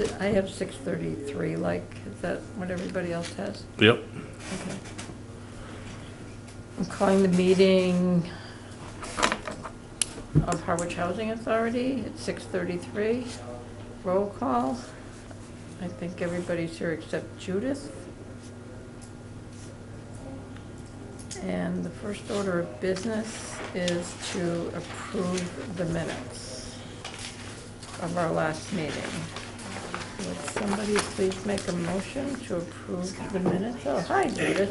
I have 6:33, like, is that what everybody else has? Yep. Okay. I'm calling the meeting of Harwich Housing Authority at 6:33. Roll call. I think everybody's here except Judith. And the first order of business is to approve the minutes of our last meeting. Would somebody please make a motion to approve the minutes? Oh, hi, Judith.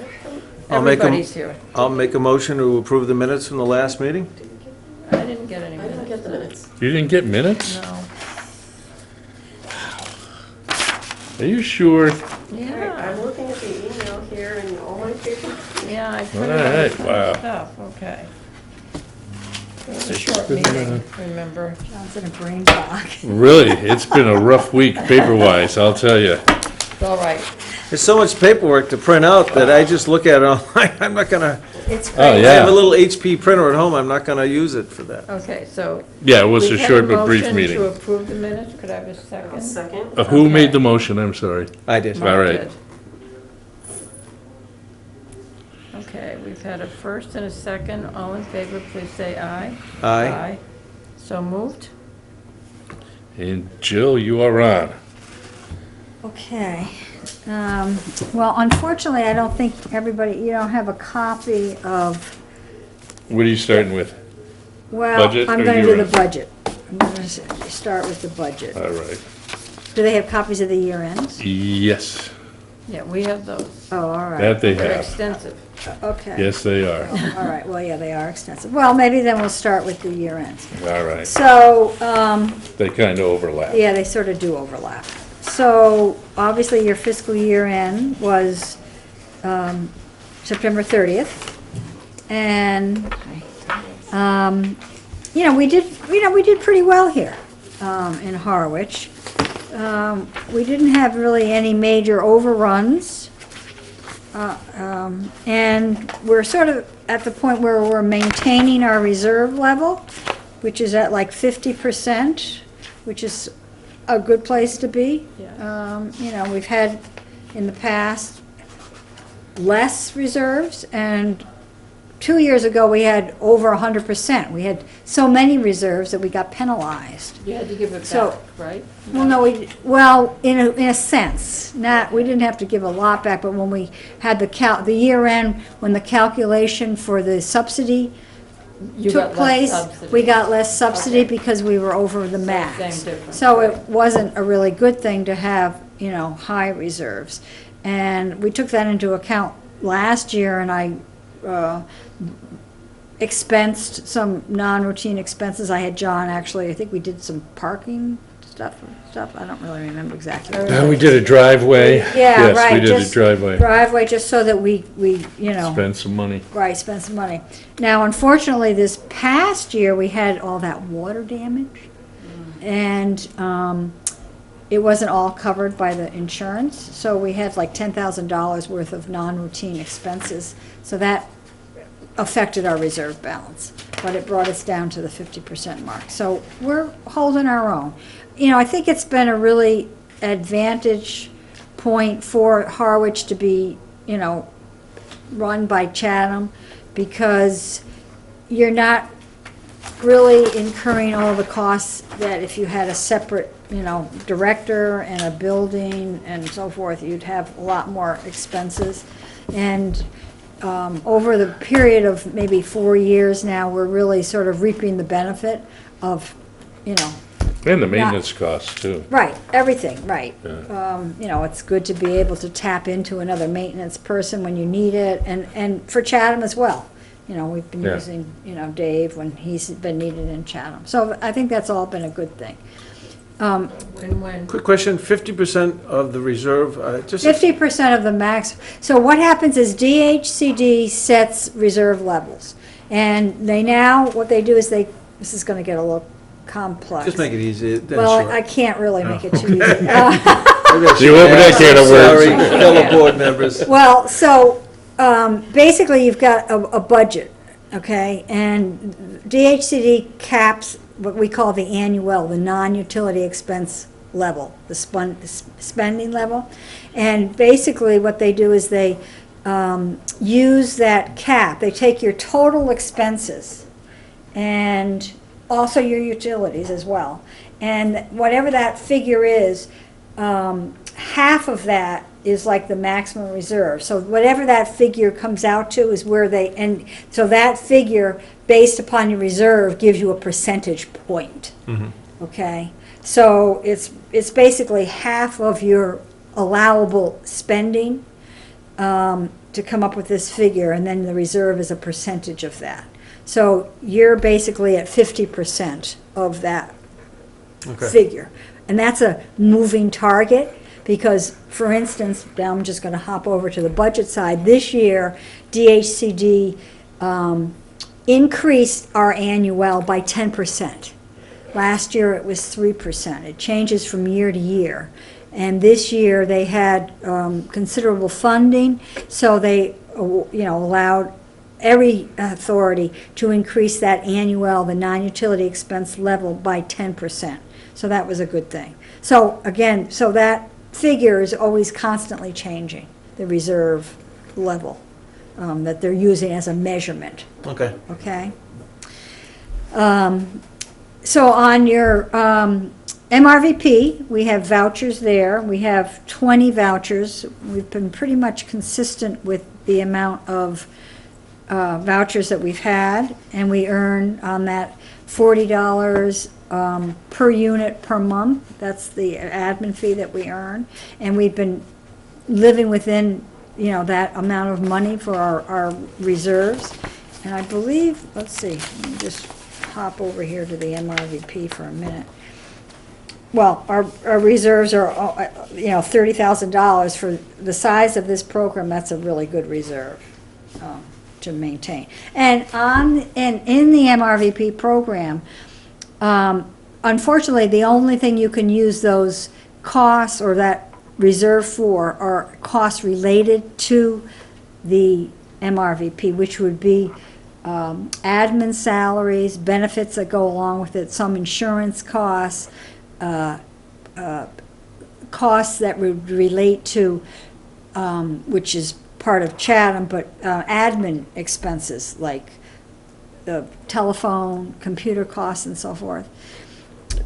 Everybody's here. I'll make a motion to approve the minutes from the last meeting. I didn't get any I didn't minutes. get the minutes. You didn't get minutes? No. Are you sure? Yeah, I'm looking at the email here and all my paper. yeah, I All printed right, out some wow. stuff, okay. It was a It's short been, meeting, remember? John's in a brain fog. Really, it's been a rough week paper-wise, I'll tell you. It's all right. There's so much paperwork to print out that I just look at it, I'm not gonna, It's Oh, great. I yeah. have a little HP printer at home, I'm not gonna use it for that. Okay, so. Yeah, it was a we've had short but brief motion meeting. to approve the minutes, could I have a second? Second. Who Okay. made the motion? I'm sorry. I did. All Mark right. did. Okay, we've had a first and a second. All in favor, please say aye. Aye. So moved? And Jill, you are on. Okay. Well, unfortunately, I don't think everybody, you don't have a copy of, What are you starting with? well, Budget I'm or gonna do the year-end? budget. I'm gonna start with the budget. All right. Do they have copies of the year ends? Yes, Yeah, we have those. Oh, all right. that they They're have. extensive. Okay. Yes, they are. All right, well, yeah, they are extensive. Well, maybe then we'll start with the year ends. All right. So, They kind of overlap. yeah, they sort of do overlap. So, obviously, your fiscal year end was September 30th. And, we did pretty well here in Harwich. We didn't have really any major overruns. And we're sort of at the point where we're maintaining our reserve level, which is at like 50%, which is a good place to be. Yeah. We've had in the past less reserves, and 2 years ago, we had over 100%. We had so many reserves that we got penalized. You had to give it So- back, right? Well, no, in a sense, we didn't have to give a lot back, but when we had the year end, when the calculation for the subsidy You took got less place, subsidy. we got less subsidy Okay. because we were over the So max. same difference. So it wasn't a really good thing to have, high reserves. And we took that into account last year, and I expensed some non-routine expenses. I had John, actually, I think we did some parking stuff, I don't really remember exactly. We did a driveway. Yeah, right. Yes, we did a just driveway. Driveway, just so that we. Spend some money. Right, spend some money. Now, unfortunately, this past year, we had all that water damage, and it wasn't all covered by the insurance, so we had like $10,000 worth of non-routine expenses, so that affected our reserve balance, but it brought us down to the 50% mark. So we're holding our own. I think it's been a really advantage point for Harwich to be, run by Chatham, because you're not really incurring all the costs that if you had a separate, director and a building and so forth, you'd have a lot more expenses. And over the period of maybe 4 years now, we're really sort of reaping the benefit of, And the maintenance costs, too. right, everything, right. Yeah. It's good to be able to tap into another maintenance person when you need it, and for Chatham as well. We've been Yeah. using, Dave when he's been needed in Chatham. So I think that's all been a good thing. And when, Quick question, 50% of the reserve, just, 50% of the max. So what happens is DHCD sets reserve levels. And what they do is this is gonna get a little complex. just make it easy, then Well, sure. I can't really make it too easy. Maybe I should You open that ask. can of worms. Sorry, fellow board members. Well, so, basically, you've got a budget, okay? And DHCD caps what we call the annual, the non-utility expense level, the spending level. And basically what they do is they use that cap. They take your total expenses and also your utilities as well. And whatever that figure is, half of that is like the maximum reserve. So whatever that figure comes out to is where they, and so that figure based upon your reserve gives you a percentage point. Okay? So it's basically half of your allowable spending to come up with this figure, and then the reserve is a percentage of that. So you're basically at 50% of that figure. And that's a moving target because, for instance, now I'm just going to hop over to the budget side. This year, DHCD increased our annual by 10%. Last year it was 3%. It changes from year to year. And this year they had considerable funding, so they allowed every authority to increase that annual, the non-utility expense level by 10%. So that was a good thing. So again, so that figure is always constantly changing, the reserve level that they're using as a measurement. Okay. Okay? So on your MRVP, we have vouchers there. We have 20 vouchers. We've been pretty much consistent with the amount of vouchers that we've had, and we earn on that $40 per unit per month. That's the admin fee that we earn, and we've been living within, that amount of money for our reserves. And I believe, let's see, let me just hop over here to the MRVP for a minute. Well, our reserves are, $30,000 for the size of this program. That's a really good reserve to maintain. And in the MRVP program, unfortunately, the only thing you can use those costs or that reserve for are costs related to the MRVP, which would be admin salaries, benefits that go along with it, some insurance costs, costs that would relate to, which is part of Chatham, but admin expenses like the telephone, computer costs, and so forth.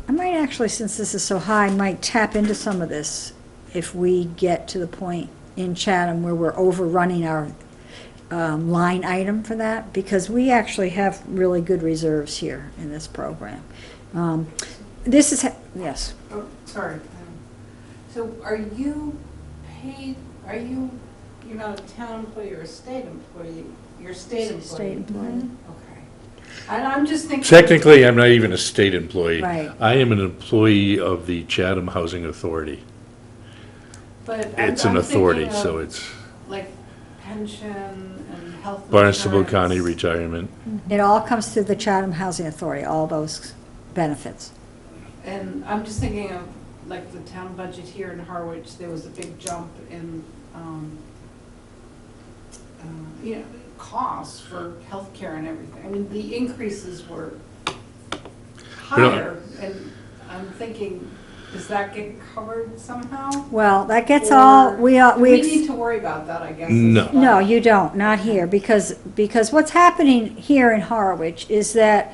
I might actually, since this is so high, might tap into some of this if we get to the point in Chatham where we're overrunning our line item for that, because we actually have really good reserves here in this program. This is, yes. Oh, sorry. So are you paid, you're not a town employee or a state employee? You're a state employee? State employee. Okay. And I'm just thinking. Technically, I'm not even a state employee. Right. I am an employee of the Chatham Housing Authority. But It's I'm an authority, thinking so of, it's like pension and health Barnstable insurance. County Retirement. It all comes through the Chatham Housing Authority, all those benefits. And I'm just thinking of, like, the town budget here in Harwich, there was a big jump in, costs for healthcare and everything. I mean, the increases were higher, and I'm thinking, does that get covered somehow? Well, that gets all, Or we do we need to worry about that, I guess? No. No, you don't, not here, because what's happening here in Harwich is that,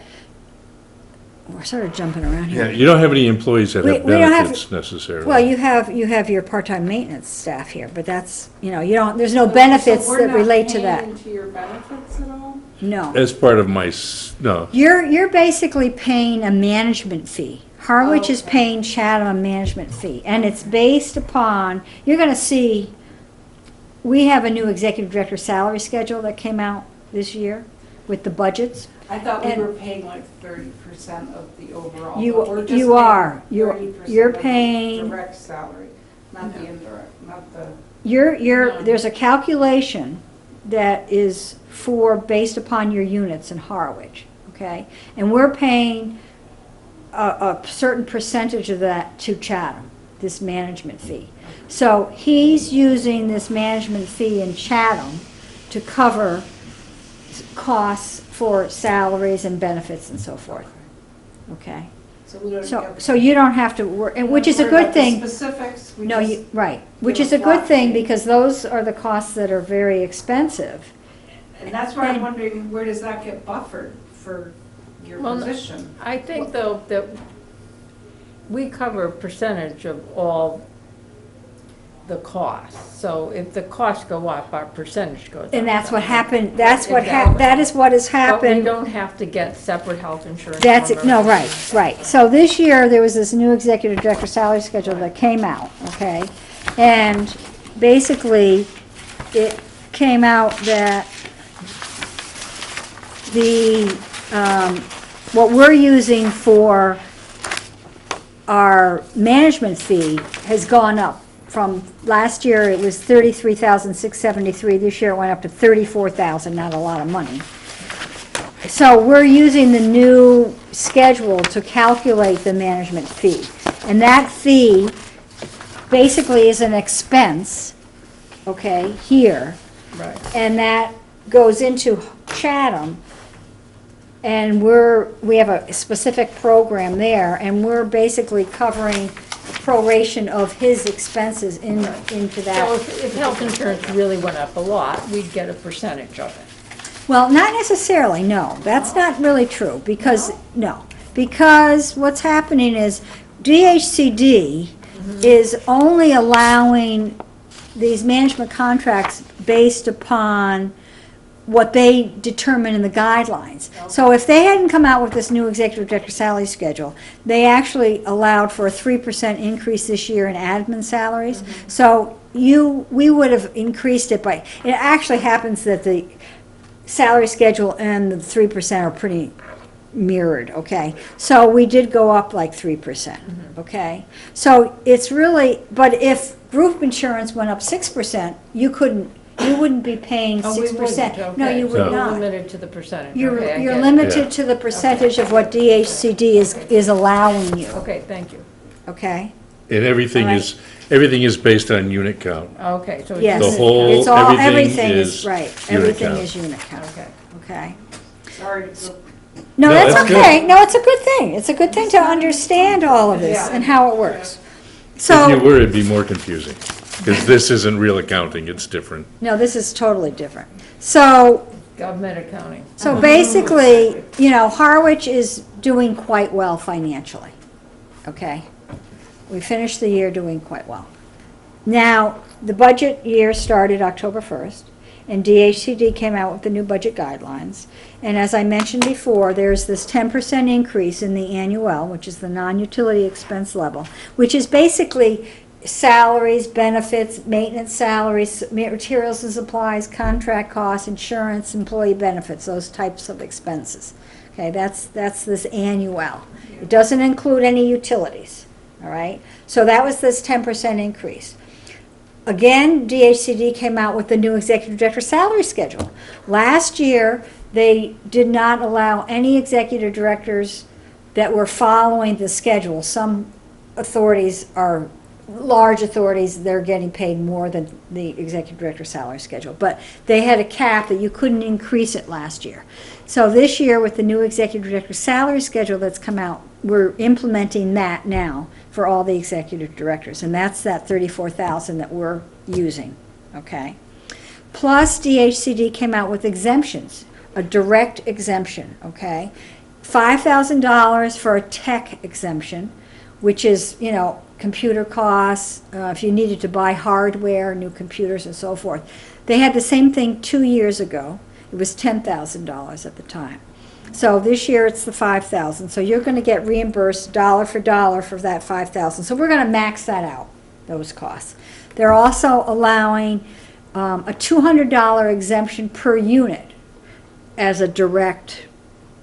we're sort of jumping around Yeah, here. you don't have any employees that have We don't have- benefits necessarily. Well, you have your part-time maintenance staff here, but that's, you don't, there's no benefits So we're that relate to not that. paying into your benefits at all? No. As part of my, no. You're basically paying a management fee. Harwich is Okay. paying Chatham a management fee, and it's based upon, you're gonna see, we have a new executive director salary schedule that came out this year with the budgets. I thought we And- were paying like 30% of the overall. You- but we're just you paying are. You're 30% of the paying- direct salary, not the indirect, not the. No. There's a calculation that is based upon your units in Harwich, okay? And we're paying a certain percentage of that to Chatham, this management fee. So he's using this management fee in Chatham to cover costs for salaries and benefits and so forth, okay? So we don't So, get. so you don't have to worry, which is a worry good about the thing. Specifics, we No, just. right, which give is a a good flat thing, fee. because those are the costs that are very expensive. And that's why I'm and- wondering, where does that get buffered for your Well, position? I think though that we cover a percentage of all the costs. So if the costs go up, our percentage goes up. And that's what happened, that's what Exactly. that is what has But we happened. don't have to get separate health insurance. That's, from no, our- right. So this year, there was this new executive director salary schedule that came out, okay? And basically, it came out that the, what we're using for our management fee has gone up. From last year, it was 33,673. This year, it went up to 34,000, not a lot of money. So we're using the new schedule to calculate the management fee. And that fee basically is an expense, okay, here. Right. And that goes into Chatham. And we have a specific program there, and we're basically covering a proration of his expenses into So that. if health insurance really went up a lot, we'd get a percentage of it. Well, not necessarily, no. That's not really true, because, no. Because what's happening is DHCD is only allowing these management contracts based upon what they determine in the guidelines. So if they hadn't come out with this new executive director salary schedule, they actually allowed for a 3% increase this year in admin salaries. So we would have increased it by, it actually happens that the salary schedule and the 3% are pretty mirrored, okay? So we did go up like 3%, okay? So it's really, but if group insurance went up 6%, you wouldn't be paying Oh, we 6%. wouldn't, No, okay. you So would we're not. limited to the percentage. You're Okay, I you're get it. Yeah. limited to the percentage of what DHCD is allowing you, Okay, thank you. okay? And everything All right. everything is based on unit count. Okay, so. it's Yes. The just- whole- It's all, everything everything is, is right, unit everything count. is unit count, Okay. okay? Sorry to go. No, No, that's that's good. okay, no, it's a good thing, it's a good thing to understand all of this Yeah. and how it works. If you So, were, it'd be more confusing, because this isn't real accounting, it's different. no, this is totally different. So, Government accounting. so basically, Harwich is doing quite well financially, okay? We finished the year doing quite well. Now, the budget year started October 1st, and DHCD came out with the new budget guidelines. And as I mentioned before, there's this 10% increase in the annual, which is the non-utility expense level, which is basically salaries, benefits, maintenance salaries, materials and supplies, contract costs, insurance, employee benefits, those types of expenses. Okay, that's this annual. It doesn't include any utilities, all right? So that was this 10% increase. Again, DHCD came out with the new executive director salary schedule. Last year, they did not allow any executive directors that were following the schedule. Some authorities are, large authorities, they're getting paid more than the executive director salary schedule. But they had a cap that you couldn't increase it last year. So this year, with the new executive director salary schedule that's come out, we're implementing that now for all the executive directors, and that's that 34,000 that we're using, okay? Plus, DHCD came out with exemptions, a direct exemption, okay? $5,000 for a tech exemption, which is, computer costs, if you needed to buy hardware, new computers and so forth. They had the same thing 2 years ago. It was $10,000 at the time. So this year it's the 5,000. So you're going to get reimbursed dollar for that 5,000. So we're going to max that out, those costs. They're also allowing a $200 exemption per unit as a direct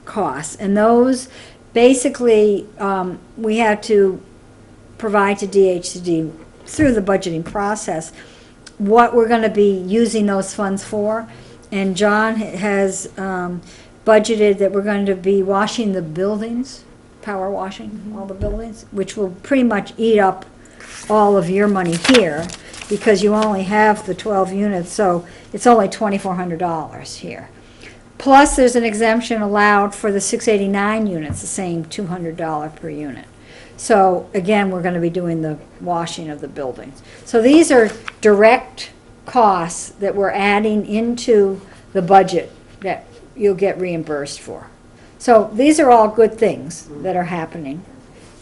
cost. And those basically we had to provide to DHCD through the budgeting process what we're going to be using those funds for. And John has budgeted that we're going to be washing the buildings, power washing all the buildings, which will pretty much eat up all of your money here because you only have the 12 units, so it's only $2,400 here. Plus, there's an exemption allowed for the 689 units, the same $200 per unit. So again, we're gonna be doing the washing of the buildings. So these are direct costs that we're adding into the budget that you'll get reimbursed for. So these are all good things that are happening,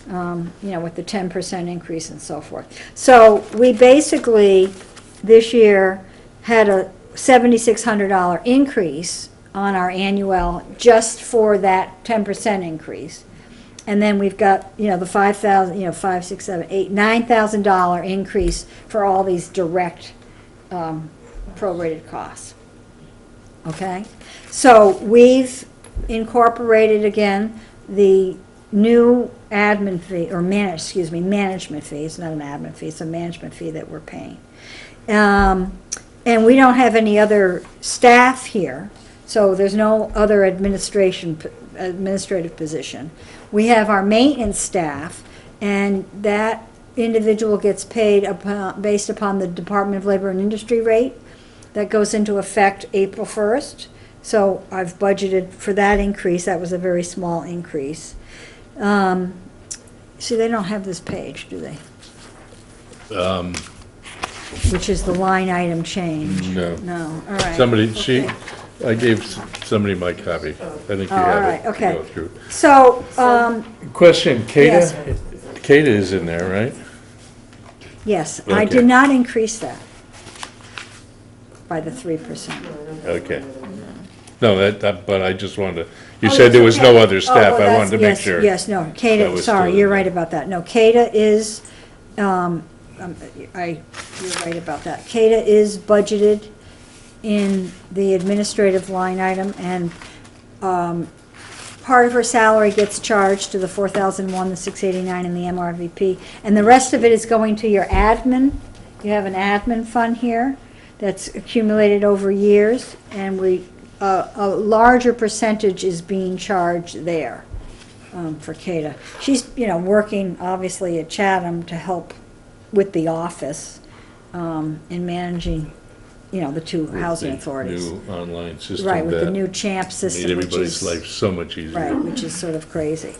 with the 10% increase and so forth. So we basically, this year, had a $7,600 increase on our annual just for that 10% increase. And then we've got, the 5,000, $5, 6, 7, 8, $9,000 increase for all these direct prorated costs. Okay? So we've incorporated again the new admin fee, or management fee. It's not an admin fee, it's a management fee that we're paying. And we don't have any other staff here, so there's no other administrative position. We have our maintenance staff, and that individual gets paid based upon the Department of Labor and Industry rate. That goes into effect April 1st. So I've budgeted for that increase. That was a very small increase. See, they don't have this page, do they? Which is the line item change. No. No, all right. Somebody, I gave somebody my copy. I think you Oh, all have right, it to okay. go through. So, Question, Yes. Kata is in there, right? yes, I Okay. did not increase that by the 3%. Okay. No, but I just wanted to, you Oh, said there that's was no okay. other staff. Oh, I that's- wanted to make yes, sure. Yes, no, that CATA, was sorry, still you're in right there. about that. No, CATA is, you're right about that. CATA is budgeted in the administrative line item, and part of her salary gets charged to the 4,001, the 689, and the MRVP, and the rest of it is going to your admin. You have an admin fund here that's accumulated over years, and a larger percentage is being charged there for CATA. She's, working obviously at Chatham to help with the office in managing, the two housing With the authorities. New online system. Right, with the that new CHAMP system, made which everybody's is, life so much easier. right, which is sort of crazy.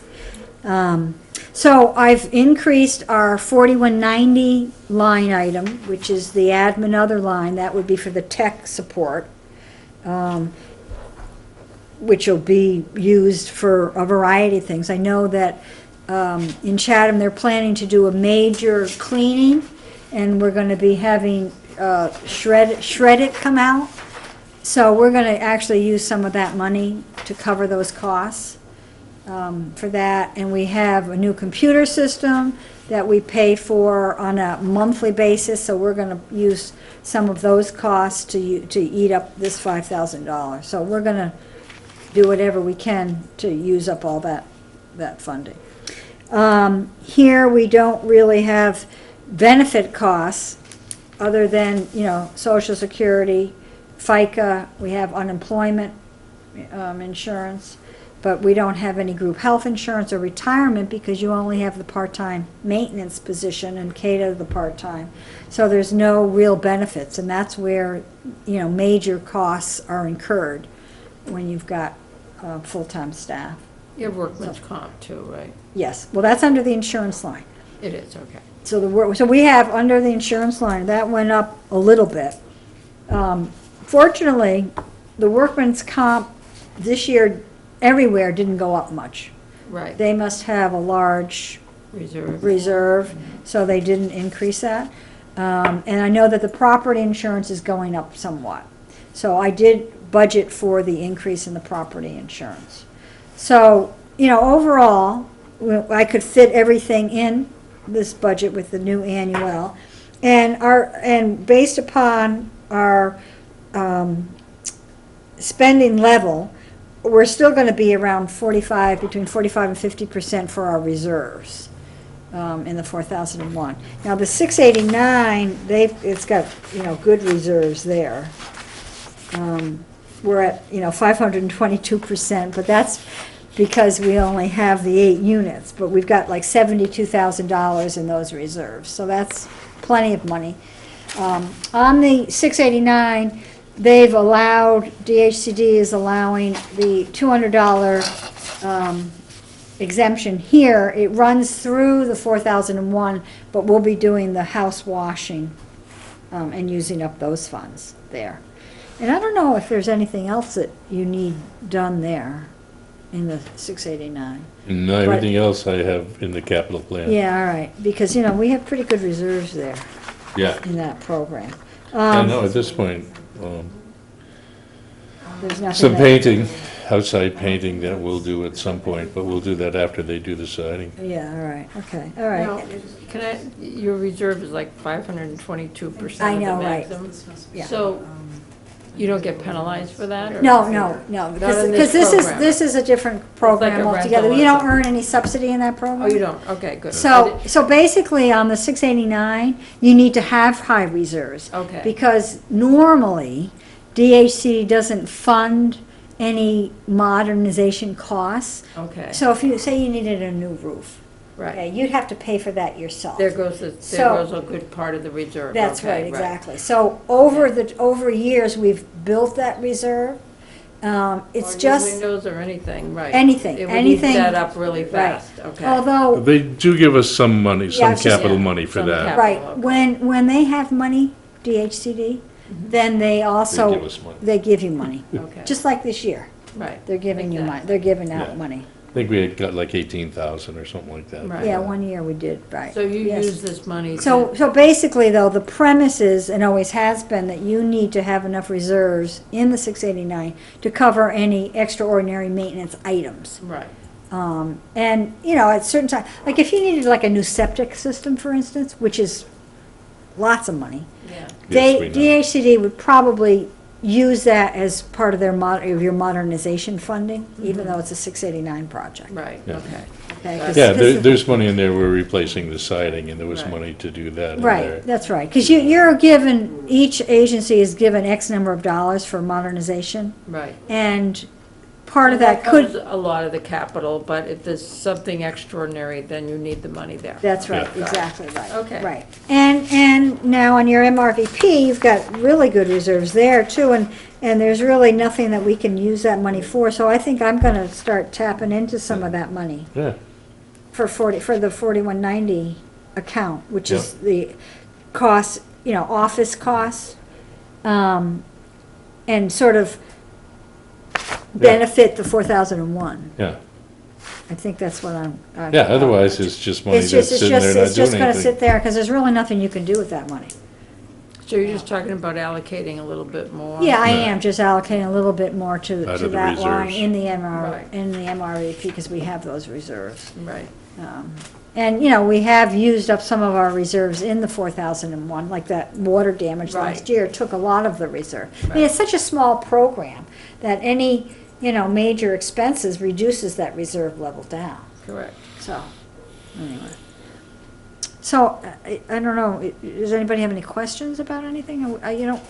So I've increased our 4190 line item, which is the admin other line, that would be for the tech support, which will be used for a variety of things. I know that in Chatham, they're planning to do a major cleaning, and we're gonna be having Shred It come out. So we're gonna actually use some of that money to cover those costs for that. And we have a new computer system that we pay for on a monthly basis, so we're gonna use some of those costs to eat up this $5,000. So we're gonna do whatever we can to use up all that funding. Here, we don't really have benefit costs, other than, Social Security, FICA, we have unemployment insurance, but we don't have any group health insurance or retirement because you only have the part-time maintenance position and CATA the part-time. So there's no real benefits, and that's where, major costs are incurred when you've got full-time staff. You have workman's comp too, right? Yes, well, that's under the insurance line. It is, okay. So we have under the insurance line, that went up a little bit. Fortunately, the workman's comp this year everywhere didn't go up much. Right, They must have a large reserve, so they didn't increase that. And I know that the property insurance is going up somewhat. So I did budget for the increase in the property insurance. So, overall, I could fit everything in this budget with the new annual. And based upon our spending level, we're still gonna be around between 45 and 50% for our reserves in the 4001. Now, the 689, it's got, good reserves there. We're at, 522%, but that's because we only have the 8 units, but we've got like $72,000 in those reserves, so that's plenty of money. On the 689, they've allowed, DHCD is allowing the $200 exemption here. It runs through the 4001, but we'll be doing the house washing and using up those funds there. And I don't know if there's anything else that you need done there in the 689. And everything else I have in the capital plan. Yeah, all right, because, you know, we have pretty good reserves there Yeah. in that program. I know, at this point, There's nothing some that- painting, outside painting that we'll do at some point, but we'll do that after they do the siding. Yeah, all right, okay, all Now, right. can I, your reserve is like 522% I of the know, right. maximum? Yeah. So you don't get penalized for that? or- No, Not in because program. this is a different like program a altogether. rental You or don't something. earn any subsidy in that program? Oh, you don't? Okay, good. So basically, on the 689, you need to have high reserves. Okay. Because normally, DHC doesn't fund any modernization costs. Okay, So if you, say you needed a new roof, okay, right. you'd have to pay for that yourself. There goes, So- a good part of the reserve. That's Okay, right, exactly. So over years, we've built that reserve. It's Or new just, windows or anything, right. Anything, It would anything- be set up really fast, okay. although, They do give us some money, Yeah, some it's just- capital money for Some that. cap- right, okay. when they have money, DHCD, then they They also, give us money. they give you money. Okay, Just like this year, right. they're giving you money, Exactly. they're giving Yeah. out money. I think we had got like 18,000 or something like that. Right. Yeah, one year we did, right. So you yes. use this money to. So basically, though, the premise is, and always has been, that you need to have enough reserves in the 689 to cover any extraordinary maintenance items. Right, And, you know, at certain times, like if you needed like a new septic system, for instance, which is lots of money, yeah, Yes, we know. DHCD would probably use that as part of their of your modernization funding, even though it's a 689 project. right, Yeah. okay. Okay, 'cause- Yeah, 'cause- there's money in there, we're replacing the siding, and there was Right. money to do that in there. Right, that's right, because you're given, each agency is given X number of dollars for modernization, Right. and part of So that could, covers a lot of the capital, but if there's something extraordinary, then you need the money there. that's right, Yeah. exactly right. Okay. Right, and now on your MRVP, you've got really good reserves there too, and there's really nothing that we can use that money for, so I think I'm gonna start tapping into some of that money Yeah, for the 4190 account, which Yeah. is the costs, you know, office costs, and sort of benefit the 4001. yeah. I think that's what I'm. Yeah, otherwise it's just money It's that's just, sitting there not it's just doing gonna anything. sit there, because there's really nothing you can do with that money. So you're just talking about allocating a little bit more? Yeah, I Right. am just allocating a little bit more Out to of the that line reserves. in the Right. MRVP, because we have those reserves. Right, And, you know, we have used up some of our reserves in the 4001, like that water damage Right. last year took a lot of the reserve. I mean, Right. it's such a small program that any, you know, major expenses reduces that reserve level down, correct. so, anyway. So, I don't know, does anybody have any questions about anything? You know,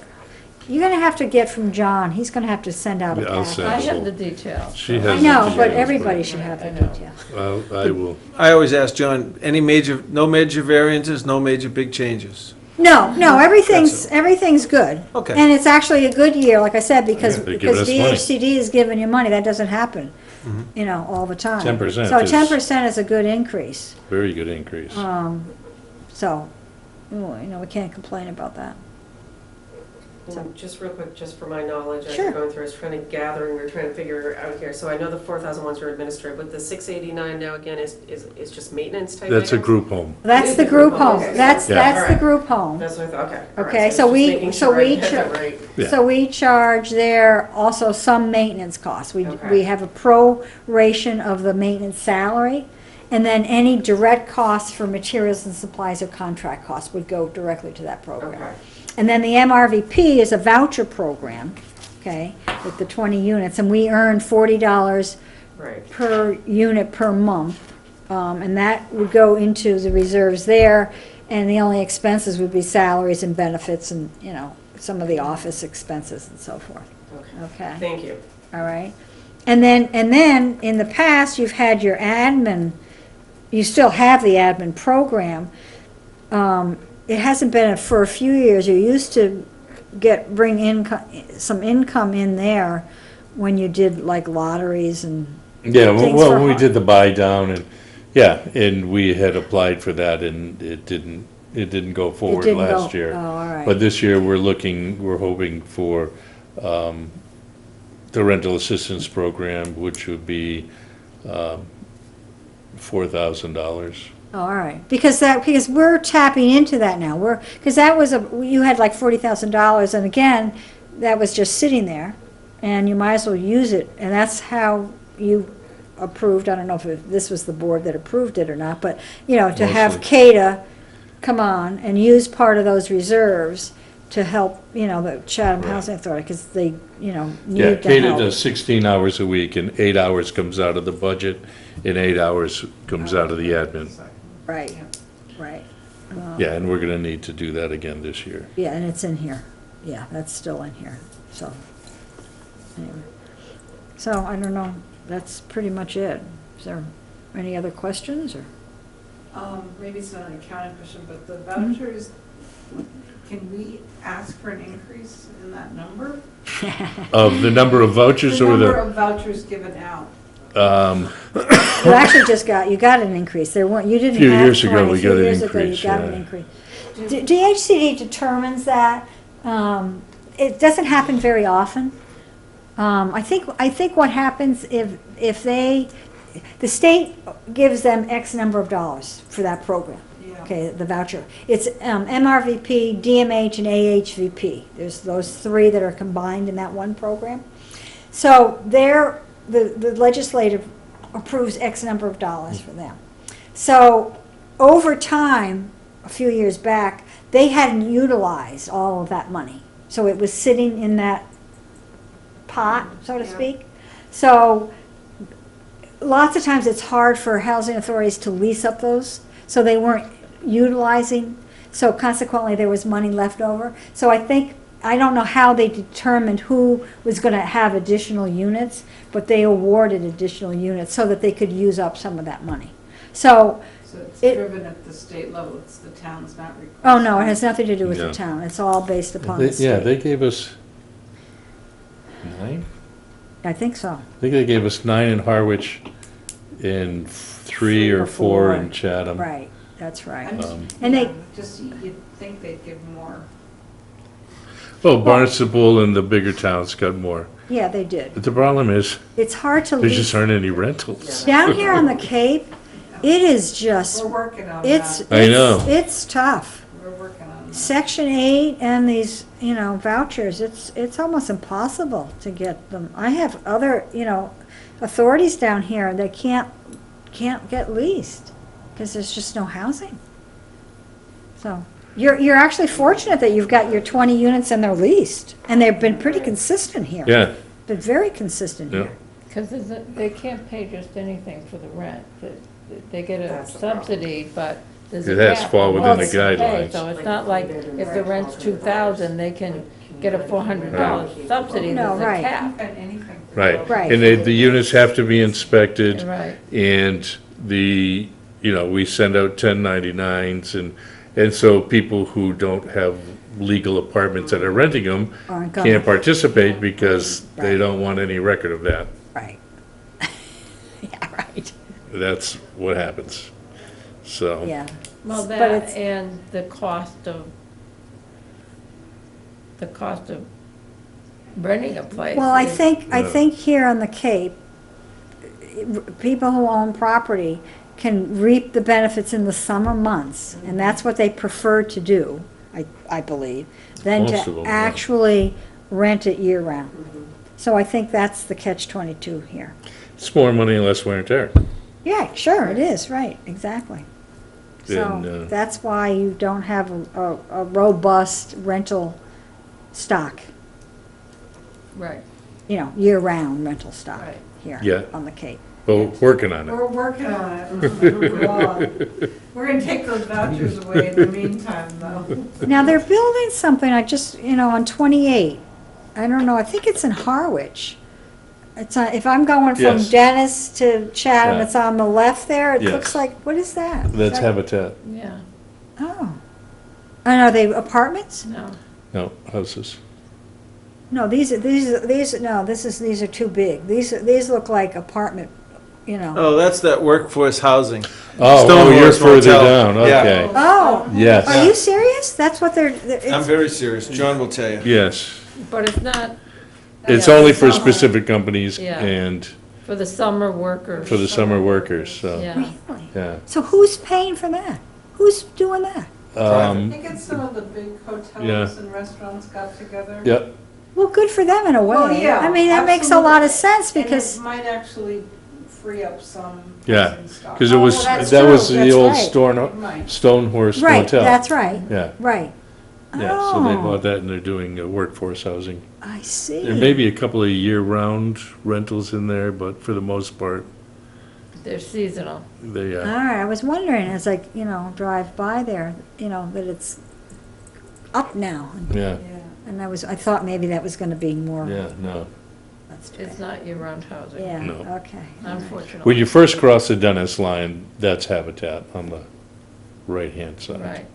you're gonna have to get from John, he's gonna have to send out a Yeah, I'll packet. send I it. have the details. She so- has I the know, but details, everybody should have the I know. detail. I will, I always ask John, no major variances, no major big changes. No, everything's, That's everything's good. Okay. And it's actually a good year, like I said, because, Yeah, they're giving because us money. DHCD is giving you money, that doesn't happen, you know, all the time. 10% So is- 10% is a good increase, very good increase. so, you know, we can't complain about that. And just real quick, just for my knowledge, as Sure. you're going through, I was trying to gather and we're trying to figure out here. So I know the 4,000 ones are administrative, but the 689 now again is just maintenance type That's a items? group home. That's is the the group group home, home. that's Yeah. the Alright. group home. That's what I thought, okay. all Okay, right, so I was we- just making so sure I we had that cho- right. Yeah. So we charge there also some maintenance costs. We Okay. have a proration of the maintenance salary, and then any direct costs for materials and supplies or contract costs would go directly to that program. Okay. And then the MRVP is a voucher program, okay, with the 20 units, and we earn $40 Right. per unit per month. And that would go into the reserves there, and the only expenses would be salaries and benefits and, you know, some of the office expenses and so forth, Okay. okay? Thank you. All right. And then, in the past, you've had your admin, you still have the admin program. It hasn't been for a few years. You used to bring some income in there when you did like lotteries and, Yeah, Things well, for when we har- did the buy down and, yeah, and we had applied for that and it didn't go forward didn't go- last year. oh, all right. But this year, we're hoping for, the rental assistance program, which would be, $4,000. oh, all right. Because we're tapping into that now. Because that was you had like $40,000 and again, that was just sitting there and you might as well use it. And that's how you approved, I don't know if this was the board that approved it or not, but, to have Mostly. CADA come on and use part of those reserves to help, the Chatham Right. Housing Authority, because they, Yeah, need to Kata help. does 16 hours a week and 8 hours comes out of the budget and 8 hours comes out of the admin. Right, right. Yeah, and we're gonna need to do that again this year. Yeah, and it's in here. Yeah, that's still in here, so. Anyway. So, I don't know, that's pretty much it. Is there any other questions, or? Maybe it's not an accounting question, but the Mm-hmm. vouchers, can we ask for an increase in that number? Of the number of vouchers The or number the, of vouchers given out. You actually you got an increase. There weren't, you didn't Few have years ago, 20. we A few got an years ago, increase, you got an yeah. increase. DHCD determines that. It doesn't happen very often. I think what happens if the state gives them X number of dollars for that program. Yeah. Okay, the voucher. It's MRVP, DMH, and AHVP. There's those three that are combined in that one program. So the legislative approves X number of dollars for them. So over time, a few years back, they hadn't utilized all of that money. So it was sitting in that pot, so to Yeah. speak. So lots of times it's hard for housing authorities to lease up those, so they weren't utilizing, so consequently there was money left over. So I don't know how they determined who was gonna have additional units, but they awarded additional units so that they could use up some of that money. So, So it's It- driven at the state level, it's the town's not requesting. oh no, it has nothing to do with Yeah. the town, it's all based upon the yeah, state. they gave us 9? I think so. I think they gave us 9 in Harwich and 3 or 4 in Chatham. Right, that's right. I'm- And they- yeah, Just, you'd think they'd give more. Oh, Barnstable and the bigger towns got more. Yeah, they did. But the problem is, It's hard to there lease. just aren't any rentals. Down here on the Cape, it is just, We're working on it's, that. I know. it's tough. We're working on that. Section 8 and these, vouchers, it's almost impossible to get them. I have other, authorities down here that can't get leased because there's just no housing. So, you're actually fortunate that you've got your 20 units and they're leased. And they've been pretty consistent here. Yeah, Been very consistent yeah. here. Because they can't pay just anything for the rent. They get a That's the problem. subsidy, but there's a It has to cap fall on within what the they can pay. guidelines. So it's not like if the rent's 2,000, they can get a $400 subsidy, No, there's a right. cap. And anything. Right. Right. And the units have to be inspected. Right. And we send out 1099s and so people who don't have legal apartments that are renting them Aren't going. can't participate because they Right. don't want any record of that. Right. Yeah, right. That's what happens. So. Yeah. Well, But that it's- and the cost of renting a place. Well, I is- think Yeah. here on the Cape, people who own property can reap the benefits in the summer months, and that's what they prefer to do, I believe, than Most of to them, yeah. actually rent it year-round. So I think that's the catch-22 here. It's more money and less wear and tear. Yeah, sure, it is, right, exactly. And, So that's why you don't have a robust rental stock, Right. year-round rental stock Right. here Yeah. on the Cape. But we're working on it. We're working on it. We're gonna take those vouchers away in the meantime, though. Now, they're building something, on 28. I don't know, I think it's in Harwich. If I'm going from Yes. Dennis to Chatham, Yeah. it's on the left there. It Yes. looks like, what is that? That's Is that- Habitat. Yeah, Oh. And are they apartments? no. No, houses. No, these are too big. These look like apartment, you know. Oh, that's that workforce housing. Oh, you're Stonehorse further Motel. down, Yeah. okay. Oh, Yes. are you serious? That's what they're, I'm it's, very serious. John will tell you. Yes. But it's not It's Yeah, only for summer. specific companies Yeah. and for the summer workers. for the summer workers, so, Yeah. really? yeah. So who's paying for that? Who's doing that? I Um, think it's some of the big hotels Yeah. and restaurants got together. Yep, Well, good for them in a way. Well, yeah, I mean, that makes a lot of sense And because, it might actually free up some Yeah, housing stock. because it Oh, was, well, that's that was true. the That's old right. Stonehorse right, Motel. that's right, Yeah, right. yeah, so they Oh, bought that and they're doing workforce housing. I see. There may be a couple of year-round rentals in there, but for the most part, They're seasonal. they, All right, I was wondering as I, drive by there, that it's up now. yeah, Yeah. And I thought maybe that was gonna be more. yeah, no. That's too It's bad. not year-round housing. Yeah, No. okay. all right. Unfortunately. When you first cross the Dennis line, that's Habitat on the right-hand side. Right.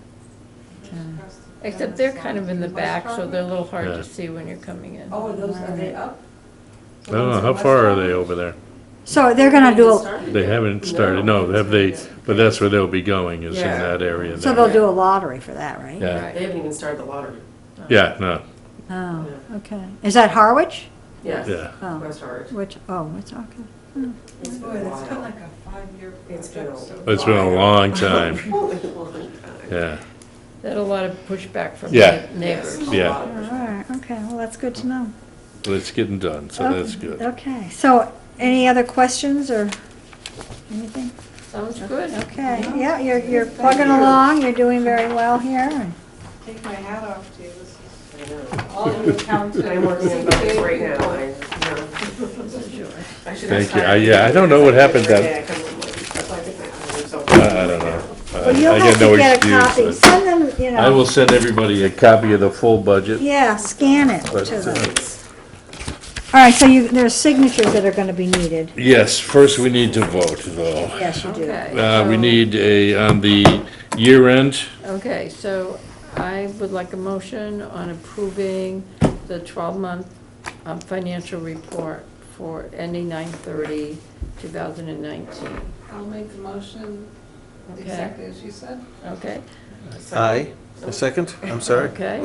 Except they're kind of in the back, so they're a little hard Yeah. to see when you're coming in. Oh, those, are they up? I don't know, how far are they over there? So they're gonna do, They haven't started, no, have they, but that's where they'll be going, is in Yeah. that area so there. they'll do a lottery for that, right? Yeah, Right. They haven't even started the lottery. yeah, no, Oh, okay. Is that Harwich? Yes. yeah. Oh, West Harwich. it's okay. It's Boy, been a that's been while. like a 5-year It's been a- project. It's been a long time, Long time. yeah, They had a lot of pushback from Yeah. neighbors. Yes, a Yeah. lot of All pushback. right, okay, well, that's good to know. but it's getting done, so that's good. Okay, so any other questions or anything? Sounds good. Okay, yeah, you're plugging along, you're doing very well here. and- Take my hat off to you, this I know. is all you accounted. I'm working on budgets right now. I should have Thank you. started Yeah, I don't know what happened every that- day I come home late. That's why I think I'm so. I don't know. Well, you'll I have got no to get a excuse, copy, but- send them, I will send everybody a copy of the full budget. yeah, scan it But, to them. All right, so there's signatures that are gonna be needed. Yes, first we need to vote, though. Yes, you do. Okay. We so- need on the year end, Okay, so I would like a motion on approving the 12-month financial report for ending 9/30/2019. I'll make the motion Okay, exactly as you said. okay, Aye. A second? I'm sorry. okay.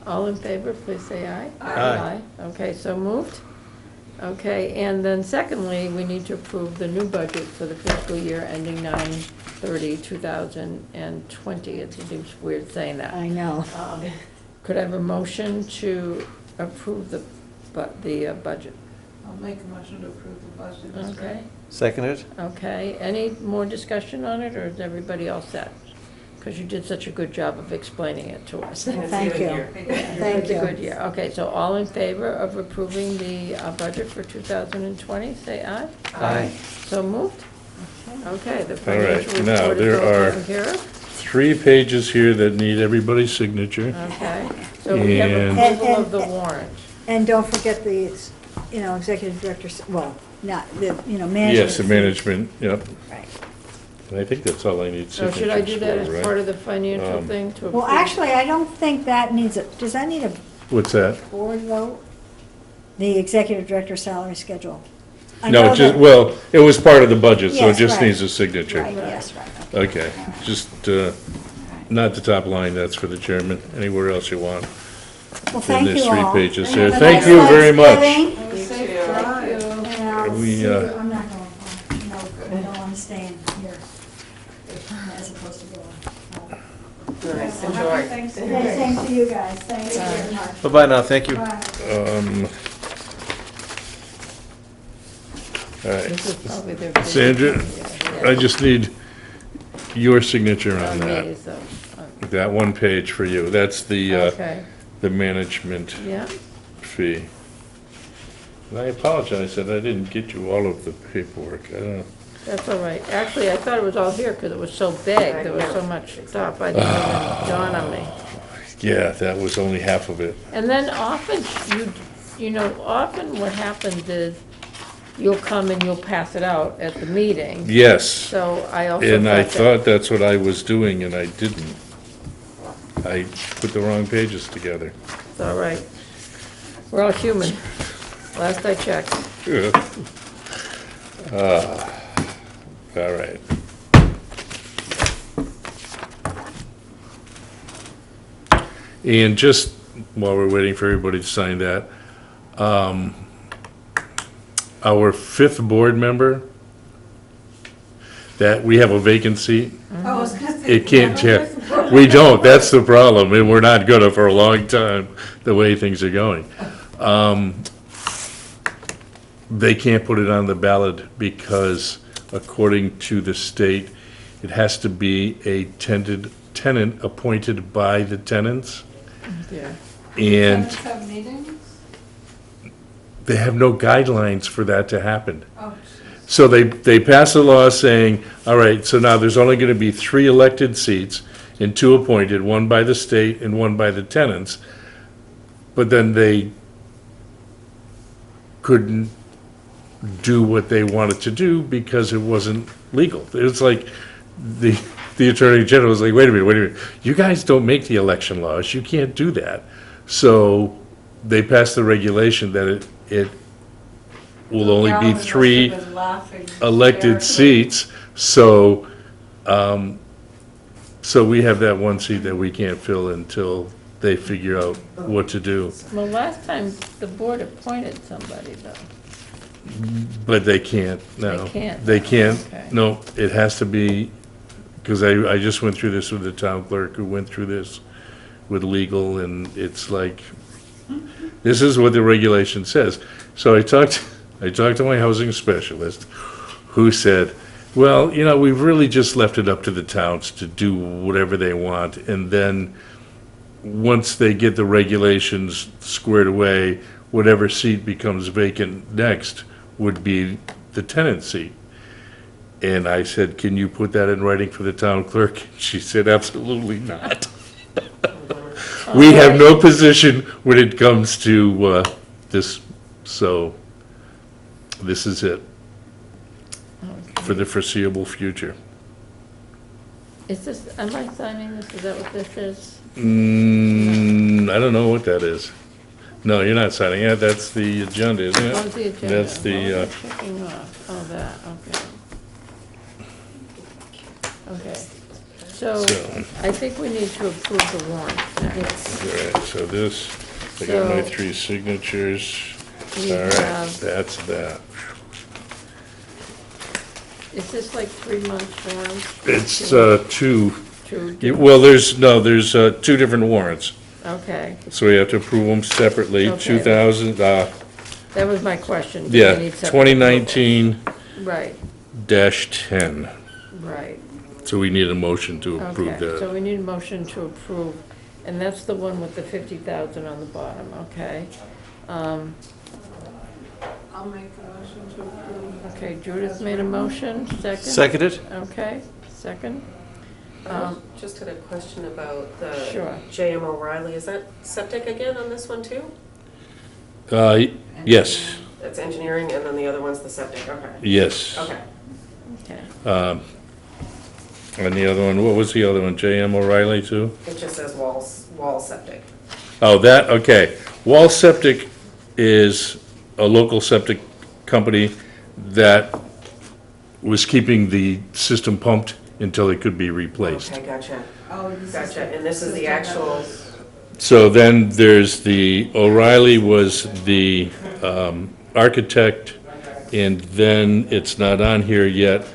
All in favor, please say aye. Aye. Okay, so moved. Okay, and then secondly, we need to approve the new budget for the fiscal year ending 9/30/2020. It seems weird saying that. I know. Could I have a motion to approve the budget? I'll make a motion to approve the budget as Okay, written. Seconded? okay. Any more discussion on it, or is everybody all set? Because you did such a good job of explaining it to us. And it's Thank even you. here. Thank It's a you. good year. Okay, so all in favor of approving the budget for 2020, say aye. Aye. So moved? Okay, the All right, financial now, report is there all are- taken care of. 3 pages here that need everybody's signature. Okay, so we have And- approval of the warrant. And don't forget the, executive director, well, not, the, management. Yes, the management, yep. Right. And I think that's all I need So signatures should I do that as for, part right? of the financial thing to approve? Well, actually, I don't think that needs does that need a What's that? board vote? The executive director salary schedule? I No, know just, that- well, it was part of the budget, so it Yes, just right. needs a signature. Right, yes, right. Okay, just, not the top line, that's for the chairman, anywhere else you want. Well, thank there's you 3 all. pages And there. have a Thank nice you very much. Thanksgiving, Have a safe too. drive. And I'll We, see you, I'm not going, no, I'm staying here, as opposed to going. Nice, Well, enjoy. happy Thanksgiving. Same to you guys, thank you very much. Bye-bye now, thank you. Bye. All right, This is probably their business. Sandra, Yeah. I just need your signature on On that. these, so, That 1 page for you, that's okay, the management yeah, fee. And I apologize that I didn't get you all of the paperwork. I don't know. that's all right. Actually, I thought it was all here because it was so big, there was so much stuff, I didn't even dawn on me. Yeah, that was only half of it. And then often, often what happens is you'll come and you'll pass it out at the meeting. Yes, So I also and I thought thought that's what I was doing, and I didn't. I put the wrong pages together. It's all right. We're all human. Last I checked. All right. And just while we're waiting for everybody to sign that, our fifth board member, that we have a vacant seat. I was gonna say, It can't, yeah, where's the problem? we don't, that's the problem, and we're not gonna for a long time, the way things are going. They can't put it on the ballot because according to the state, it has to be a tenant appointed by the tenants, Yeah. and Tenants have meetings? they have no guidelines for that to happen. Oh, So they pass a law saying, all right, so now there's only gonna be 3 elected seats and 2 appointed, one by the state and one by the tenants. But then they couldn't do what they wanted to do because it wasn't legal. It was like, the Attorney General was like, wait a minute, you guys don't make the election laws, you can't do that. So they passed the regulation that it will only be Galvin must have 3 been laughing elected hysterically. seats, so, so we have that one seat that we can't fill until they figure out what to do. Well, last time the board appointed somebody though. But they can't, no. They can't They now, can't, okay. no, it has to be, because I just went through this with the town clerk, who went through this with legal, and it's like, this is what the regulation says. So I talked to my housing specialist, who said, well, you know, we've really just left it up to the towns to do whatever they want, and then, once they get the regulations squared away, whatever seat becomes vacant next would be the tenant seat. And I said, can you put that in writing for the town clerk? She said, absolutely not. We have no position when it comes to this, so this is it for the foreseeable future. Is this, am I signing this? Is that what this is? I don't know what that is. No, you're not signing it, that's the agenda, isn't it? Oh, the agenda. That's the, What was I checking off? Oh, that, okay. Okay. So So- I think we need to approve the warrant next. all right, so this, I got my So- 3 signatures. We All right, have- that's that. Is this like 3 months warrant? It's 2, Two, well, there's 2 different warrants, okay. so we have to approve them separately. Okay. 2000, That was my question. Do we yeah, need separate 2019-10. approval? Right. So we need a motion to approve Okay, so that. we need a motion to approve, and that's the one with the 50,000 on the bottom, okay? I'll make a motion to approve. Okay, Judith made a motion, second? Seconded? Okay, second? Just had a question about the Sure. JM O'Reilly. Is that septic again on this one too? Yes, That's engineering, and then the other one's the septic, okay. yes. Okay. Okay. And the other one, what was the other one, JM O'Reilly too? It just says wall septic. Oh, that, okay. Wall Septic is a local septic company that was keeping the system pumped until it could be replaced. Okay, gotcha. Oh, this is Gotcha, the and this is the system that actual, was- So then there's the, O'Reilly was the architect, and then it's not on here yet,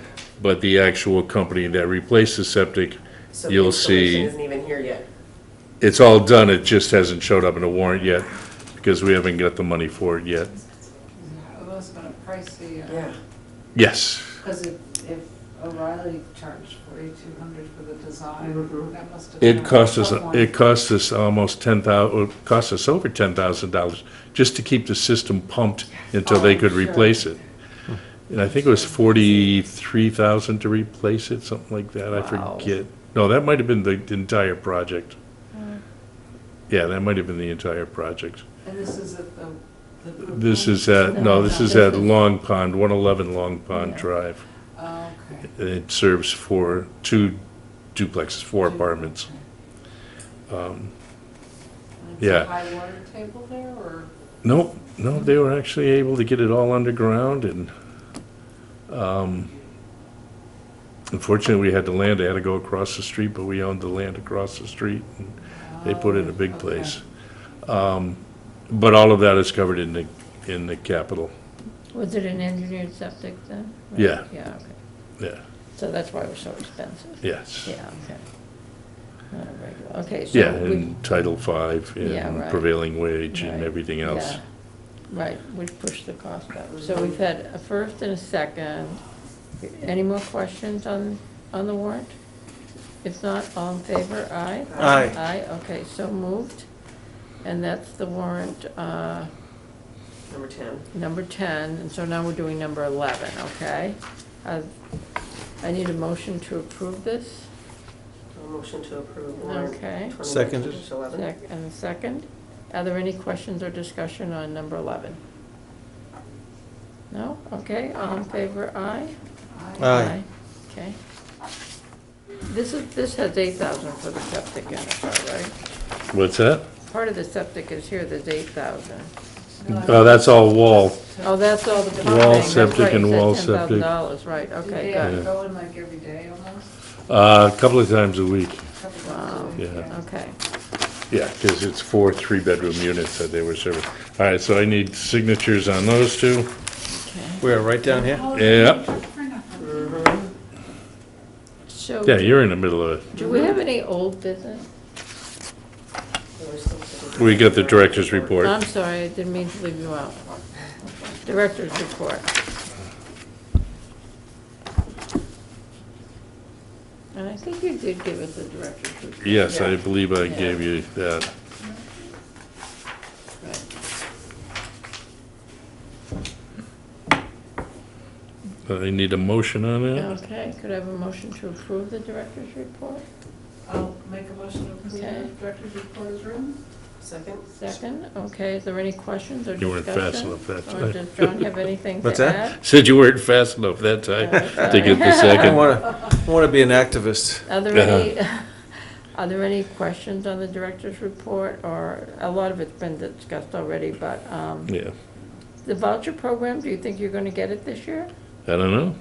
but the actual company that replaced the septic, so the you'll installation see, isn't even here yet. it's all done, it just hasn't showed up in a warrant yet, because we haven't got the money for it yet. It must have been a pricey, Yeah. Yes, because if O'Reilly charged 4,200 for the design, Mhm. that must have been. it cost a us, tough one. it cost us almost it cost us over $10,000 just to keep the system pumped until they Oh, could sure. replace it. And I think it was 43,000 to replace it, something like that, I Wow. forget. No, that might have been the entire project. Yeah, that might have been the entire project. And this is at the. This is at, no, this is at Long Pond, 111 Long Pond Yeah. Drive. Oh, okay. It serves for 2 duplexes, 4 apartments. It's Yeah. a high water table there, or? Nope, no, they were actually able to get it all underground and, unfortunately, we had the land, I had to go across the street, but we owned the land across the street. And they put it in a big Oh, okay. place. But all of that is covered in the capital, Was it an engineered septic then? Right? Yeah. Yeah, okay. yeah, So that's why it was so expensive? yes. Yeah, okay. Not a regular, okay, so. Yeah, we- and Title V Yeah, and right. prevailing wage and Right, everything else. yeah. Right, which pushed the cost up. So we've had a first and a second. Any more questions on the warrant? If not, all in favor, aye? Aye. Aye, okay, so moved. And that's the warrant, Number 10. number 10, and so now we're doing number 11, okay? I need a motion to approve this. A motion to approve warrant Okay. 20 Seconded. 11. And a second. Are there any questions or discussion on number 11? No? Okay, all in favor, aye? Aye. Okay. This has 8,000 for the septic in it, though, right? What's that? Part of the septic is here, there's 8,000. Oh, that's all wall. Oh, that's all the plumbing. Wall that's septic right, and it says wall septic. $10,000, right, okay, Do they got it. go in like every day almost? A couple of times a week, Couple Wow. times a week, Yeah. Okay, yeah, because it's 4 3-bedroom units that they were serving. All right, so I need signatures on those two. okay. Where, right down here? Yeah, So, yeah, you're in the middle of it. do we have any old business? We're still sitting- We got the director's report. I'm sorry, I didn't mean to leave you out. Director's report. And I think you did give us a director's report. Yes, I Yeah. believe I gave you that. Right. I need a motion on that? Okay, could I have a motion to approve the director's report? I'll make a motion to approve Okay. the director's report as written. Second? Second, okay, is there any questions or You weren't discussion? fast enough that Or time. does John have anything to What's that? add? Said you weren't fast enough that time to get the I second. want to be an activist. Are there any, are there any questions on the director's report, or, a lot of it's been discussed already, but, Yeah, the voucher program, do you think you're gonna get it this year? I don't know.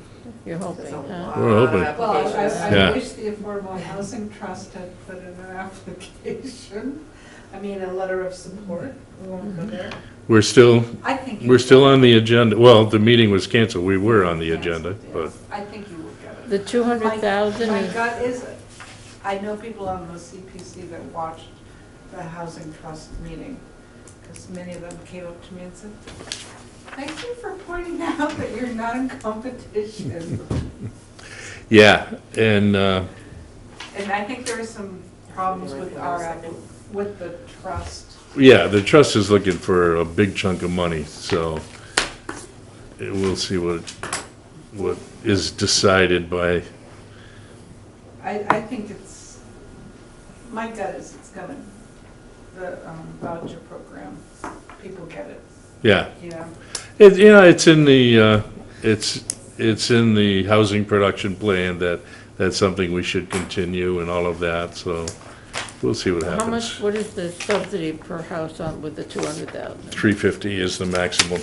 You're There's hoping, a huh? lot We're hoping. of Well, applications. Yeah. I wish the Affordable Housing Trust had put in an application, I mean, a letter of support. We won't go there. We're still, I think. we're still on the agenda. Well, the meeting was canceled. We were on the agenda, but, I think you will get it. The 200,000 My is, gut is, I know people on the CPC that watched the Housing Trust meeting, because many of them came up to me and said, thank you for pointing out that you're not in competition. yeah, and, And I think there are some problems with with the trust. yeah, the trust is looking for a big chunk of money, so we'll see what is decided by, I think it's, my gut is it's gonna, the voucher program, people get it, yeah. you know? It's in the, it's in the housing production plan that, that's something we should continue and all of that, so we'll see what how much, happens. what is the subsidy per house on, with the 200,000 $350 is the maximum.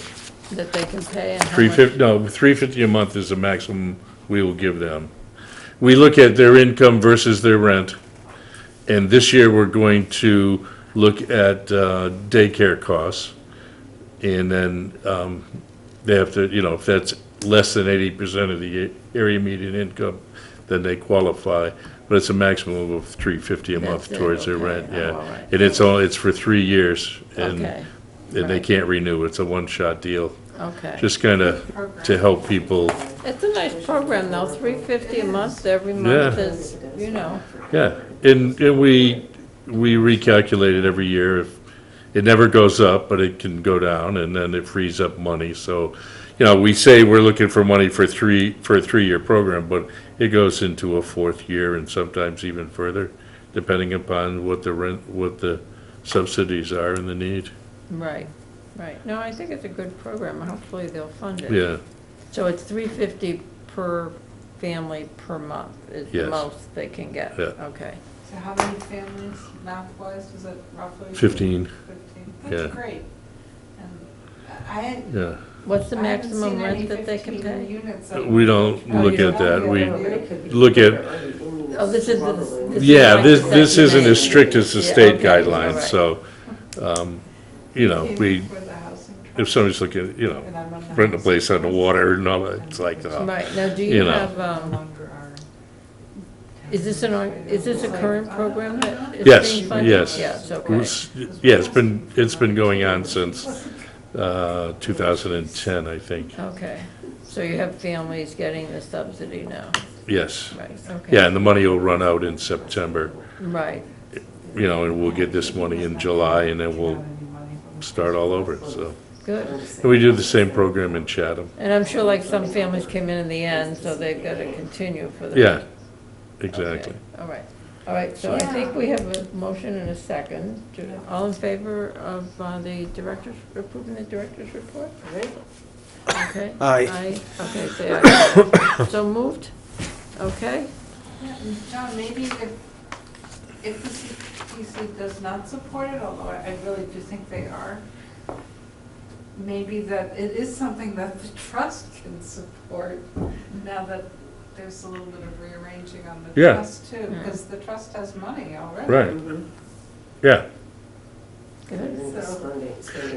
that they can pay, and how much? $350 a month is the maximum we will give them. We look at their income versus their rent, and this year we're going to look at daycare costs. And then they have to, if that's less than 80% of the area median income, then they qualify. But it's a maximum of $350 a month That's it, towards their okay. rent, Oh, yeah. all right. And it's for 3 years, and Okay, they right. can't renew. It's a one-shot deal. okay. Just kind of to help people, It's a nice program, though, $350 a month, every month Yeah. is, yeah. And we recalculate it every year. If it never goes up, but it can go down, and then it frees up money. So, we say we're looking for money for a 3-year program, but it goes into a 4th year and sometimes even further, depending upon what the subsidies are and the need. right, right. No, I think it's a good program, hopefully they'll fund it. Yeah, So it's $350 per family per month is the Yes. most they can get? Yeah. Okay. So how many families, math-wise, is it roughly? 15. 15, Yeah. that's great. And I, Yeah. What's the I haven't maximum seen any rent that they can 15 pay? units that- We don't Oh, look you at don't? that. We Yeah. look at, Oh, this is the. yeah, like this the isn't name. as strict as the Yeah, state okay, all guidelines, right. so, you know, we, For the housing if trust. somebody's looking, you know, And I'm on the renting a housing place on the trust. water and all that, it's like, Right, now, do you you know. have, Under our- is this a current program that is Yes, being funded? yes. Yes, okay. Yeah, it's been going on since 2010, I think. Okay, so you have families getting the subsidy now, Yes. right, okay. Yeah, and the money will run out in September, Right, you know, and we'll get this money in July, and then we'll start all over, so. good. And we do the same program in Chatham. And I'm sure like some families came in the end, so they've got to continue for the. Yeah, exactly. Okay, all right, so I think we have a motion and a second. All in favor of the directors, approving the director's report? Okay? Aye. Okay, say aye. So moved? Okay? Yeah, and John, maybe if the CPC does not support it, although I really do think they are, maybe that it is something that the trust can support now that there's a little bit of rearranging on the Yeah. trust too, because the trust has money already. Right, yeah. Good.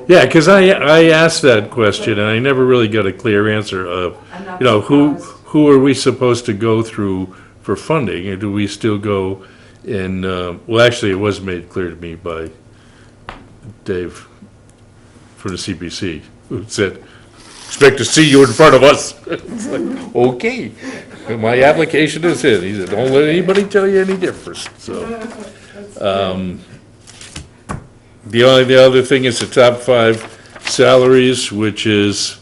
Yeah, because I asked that question, and I never really got a clear answer of, I'm not you know, surprised. who are we supposed to go through for funding? Or do we still go in, well, actually, it was made clear to me by Dave from the CPC, who said, expect to see you in front of us. It's like, okay, my application is in. He said, don't let anybody tell you any different, so. The other thing is the top 5 salaries, which is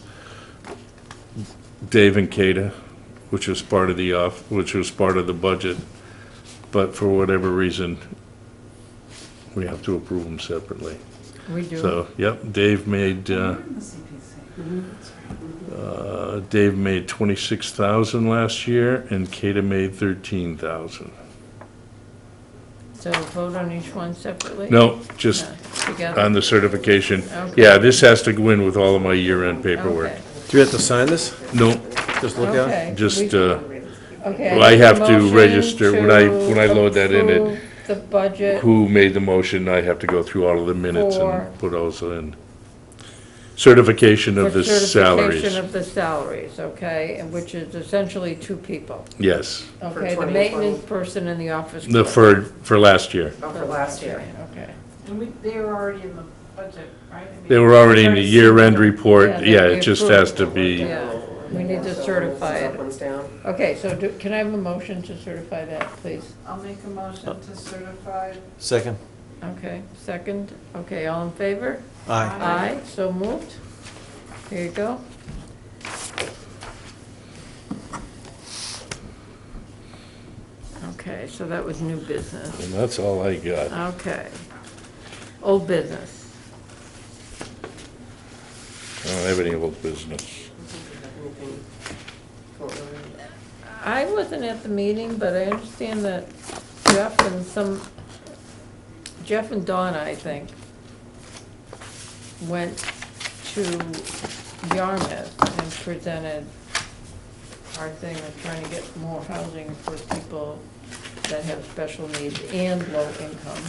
Dave and Kata, which was part of which was part of the budget. But for whatever reason, we have to approve them separately. We do. So, yep, Dave made, In the CPC. Dave made 26,000 last year, and Kata made 13,000. So vote on each one separately? No, just No, together? on the certification. Okay. Yeah, this has to go in with all of my year-end paperwork. Okay. Do we have to sign this? No, Just look at it? Okay. just, Okay. Well, I make a have to motion register when I to load that in, it- approve the budget who made the motion, I have to go through all of the minutes For- and put also in. Certification for of the certification salaries. of the salaries, okay, and which is essentially 2 people. Yes, Okay, the 2020. maintenance person and the office the, clerk. for last year. Oh, for last year. Okay. And they were already in the budget, right? I mean, They were already in the we've year-end seen them. report, Yeah, yeah, that we it just approved. has to be, Yeah, we need to certify Up it. one's down. Okay, so can I have a motion to certify that, please? I'll make a motion to certify. Second? Okay, second, okay, all in favor? Aye. Aye, so moved. Here you go. Okay, so that was new business. and that's all I got. Okay. Old business. I don't have any old business. Anything floating around? I wasn't at the meeting, but I understand that Jeff and Donna, I think, went to Yarmouth and presented our thing of trying to get more housing for people that have special needs and low income.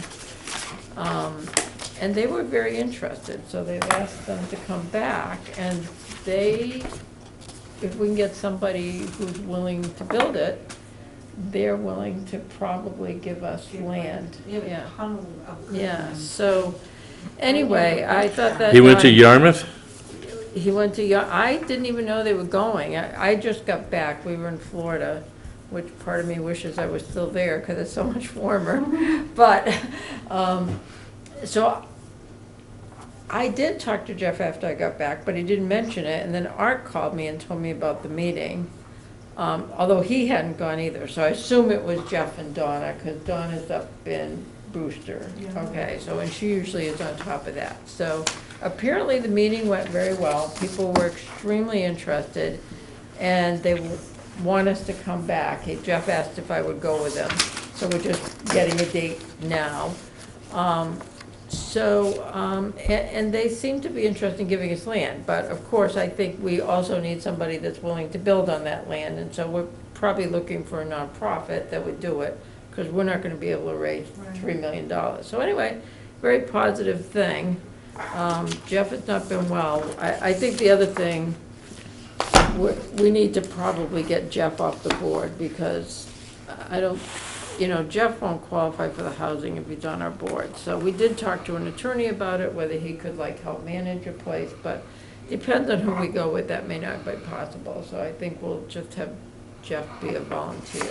And they were very interested, so they've asked them to come back, and if we can get somebody who's willing to build it, they're willing to probably give us land. You have Yeah, a ton of. yeah, so, anyway, I thought that. He went to Yarmouth? He went to, I didn't even know they were going. I just got back. We were in Florida, which part of me wishes I was still there because it's so much warmer. But, so I did talk to Jeff after I got back, but he didn't mention it. And then Art called me and told me about the meeting, although he hadn't gone either. So I assume it was Jeff and Donna, because Donna's up in Brewster. Yeah. Okay, so, and she usually is on top of that. So apparently the meeting went very well. People were extremely interested, and they want us to come back. Jeff asked if I would go with them. So we're just getting a date now. And they seem to be interested in giving us land, but of course, I think we also need somebody that's willing to build on that land, and so we're probably looking for a nonprofit that would do it, because we're not gonna be able to raise $3 million. So anyway, very positive thing. Jeff has not been well. I think the other thing, we need to probably get Jeff off the board, because I don't, Jeff won't qualify for the housing if he's on our board. So we did talk to an attorney about it, whether he could help manage a place, but depends on who we go with, that may not be possible. So I think we'll just have Jeff be a volunteer.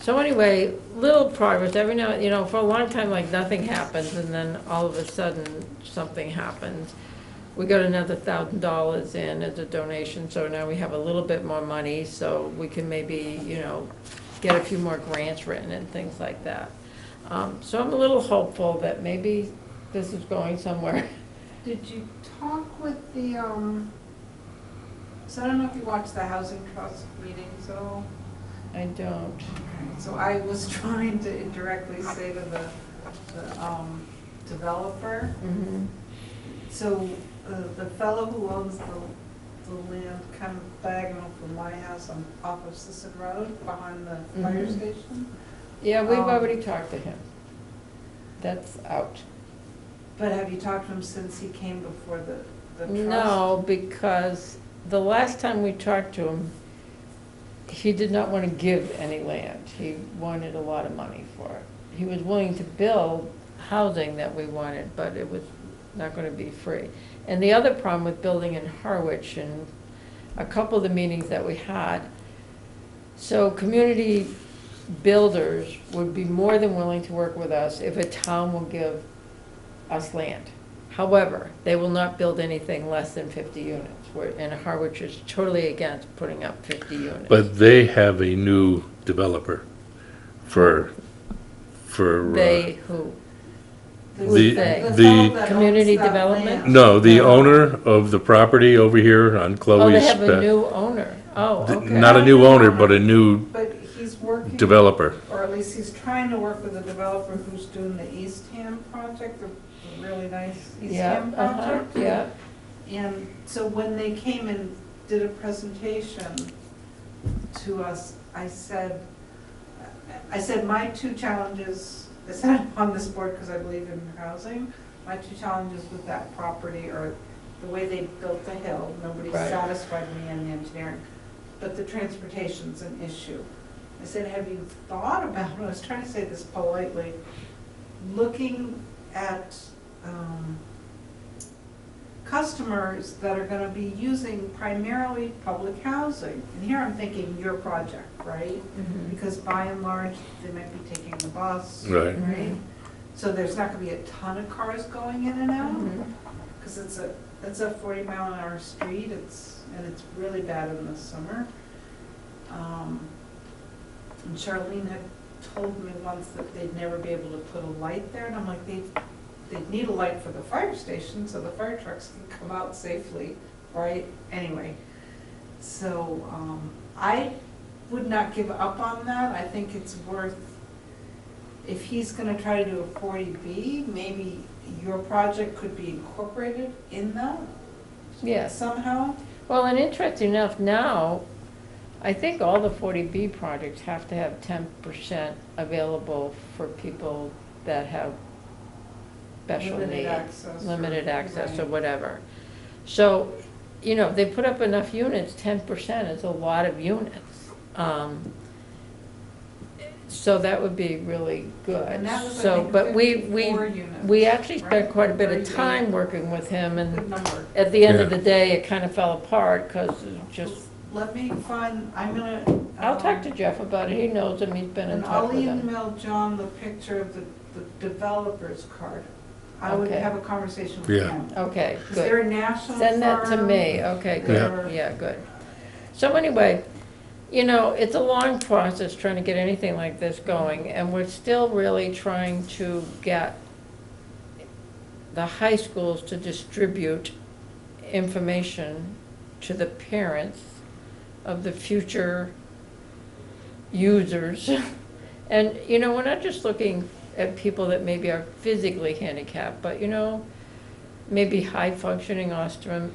So anyway, little progress, every now, for a long time, nothing happens, and then all of a sudden, something happens. We got another $1,000 in as a donation, so now we have a little bit more money, so we can maybe, get a few more grants written and things like that. So I'm a little hopeful that maybe this is going somewhere. Did you talk with the, so I don't know if you watched the Housing Trust meetings at all? I don't. So I was trying to indirectly say to the developer, Mhm. so the fellow who owns the land kind of diagonal from my house off of Sisson Road, behind the fire Mhm. station. Yeah, we've already talked to him. That's out. But have you talked to him since he came before the trust? No, because the last time we talked to him, he did not want to give any land. He wanted a lot of money for it. He was willing to build housing that we wanted, but it was not going to be free. And the other problem with building in Harwich, and a couple of the meetings that we had, so community builders would be more than willing to work with us if a town will give us land. However, they will not build anything less than 50 units, and Harwich is totally against putting up 50 units. But they have a new developer for. They who? Who's The- they? fellow the- that Community owns that development? land. No, the owner of the property over here on Chloe's. Oh, they have a back- new owner. Oh, okay. Not a new owner, but a new But he's working. developer. Or at least he's trying to work with a developer who's doing the East Ham project, the really nice East Yeah, Ham project. yeah. And so when they came and did a presentation to us, I said, my two challenges, I said I'm on this board because I believe in housing. My two challenges with that property are the way they built the hill, nobody's Right. satisfied me in the engineering, but the transportation's an issue. I said, have you thought about, I was trying to say this politely, looking at customers that are gonna be using primarily public housing? And here I'm thinking your project, right? Mhm. Because by and large, they might be taking the bus. Right. Right? So there's not gonna be a ton of cars going in and out, Mhm. because it's a 40-mile-an-hour street, and it's really bad in the summer. And Charlene had told me once that they'd never be able to put a light there, and I'm like, they'd need a light for the fire station, so the fire trucks can come out safely, right? Anyway, so, I would not give up on that. I think it's worth, if he's gonna try to do a 40B, maybe your project could be incorporated in that Yes. somehow. Well, and interesting enough, now, I think all the 40B projects have to have 10% available for people that have special Limited needs. access or- Limited access or right. whatever. So, if they put up enough units, 10% is a lot of units. So that would be really good. And that was, I So, think, but we 54 units. we actually spent right? quite a bit of 38. time working with him, Good and number. at the end of Yeah. the day, it kind of fell apart, because just, Let me find, I'm gonna. I'll talk to Jeff about it, he knows him, he's been in And touch I'll with him. email John the picture of the developer's card. I would Okay. have a conversation with Yeah. him. Okay, 'Cause they're good. a national Send that to firm. me, okay, Yeah. good, yeah, good. So anyway, it's a long process trying to get anything like this going, and we're still really trying to get the high schools to distribute information to the parents of the future users And, we're not just looking at people that maybe are physically handicapped, but, maybe high-functioning autism